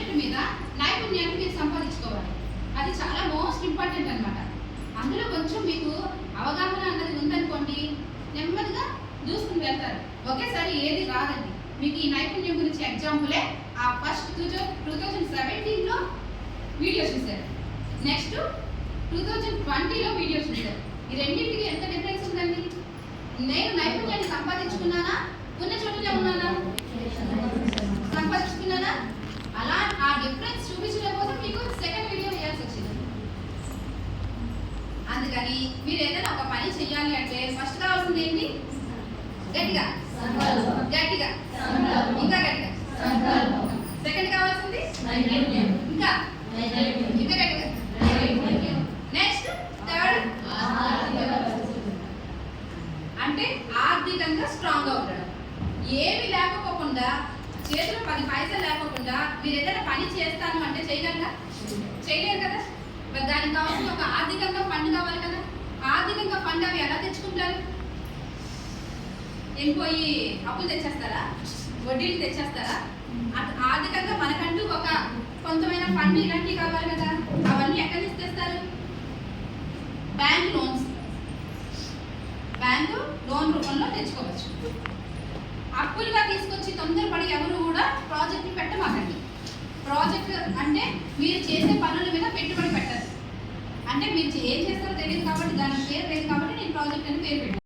Subject మీద నైపుణ్యాన్ని మీరు సంపాదించుకోవాలి. అది చాలా మోస్ట్ ఇంపార్టెంట్ అనమాట. అందులో కొంచెం మీకు అవగాహన అన్నది ఉందనుకోండి, నెమ్మదిగా దూసుకుని వెళ్తారు. ఒకేసారి ఏది రాదండి. మీకు ఈ నైపుణ్యం గురించి ఎగ్జాంపులే ఆ ఫస్ట్ 2017లో వీడియో చూశారు, నెక్స్ట్ 2020లో వీడియో చూశారు. ఈ రెండింటికి ఎంత డిఫరెన్స్ ఉందండి? నేను నైపుణ్యాన్ని సంపాదించుకున్నానా, ఉన్న చోటనే ఉన్నానా? సంపాదించుకున్నానా? అలా ఆ డిఫరెన్స్ చూపించడం కోసం మీకు సెకండ్ వీడియో వేయాల్సి వచ్చింది. అందుకని మీరు ఏదైనా ఒక పని చేయాలి అంటే ఫస్ట్ కావాల్సింది ఏంటి? గట్టిగా గట్టిగా ఇంకా గట్టిగా. సెకండ్ కావాల్సింది ఇంకా ఇంకా గట్టిగా. నెక్స్ట్ థర్డ్ అంటే ఆర్థికంగా స్ట్రాంగ్ గా ఉండడం. ఏమి లేకపోకుండా, చేతిలో 10 పైసలు లేకపోకుండా మీరు ఏదైనా పని చేస్తాను అంటే చేయగలరా? చేయలేరు కదా. మరి దానికి కావాల్సిన ఒక ఆర్థికంగా ఫండ్ కావాలి కదా. ఆర్థికంగా ఫండ్ అవి ఎలా తెచ్చుకుంటారు? వెళ్ళిపోయి అప్పులు తెచ్చేస్తారా? వడ్డీలు తెచ్చేస్తారా? ఆర్థికంగా మనకంటూ ఒక కొంతమైన ఫండ్ ఇలాంటివి కావాలి కదా. అవన్నీ ఎక్కడి నుంచి తెస్తారు? బ్యాంక్ లోన్స్, బ్యాంకు లోన్ రూపంలో తెచ్చుకోవచ్చు. అప్పులుగా తీసుకొచ్చి తొందరపడి ఎవరు కూడా ప్రాజెక్టులు పెట్టమాకండి. ప్రాజెక్ట్ అంటే మీరు చేసే పనుల మీద పెట్టుబడి పెట్టారు. అంటే మీరు ఏం చేస్తారో తెలియదు కాబట్టి, దాని పేరు లేదు కాబట్టి నేను ప్రాజెక్ట్ అని పేరు పెట్టాను.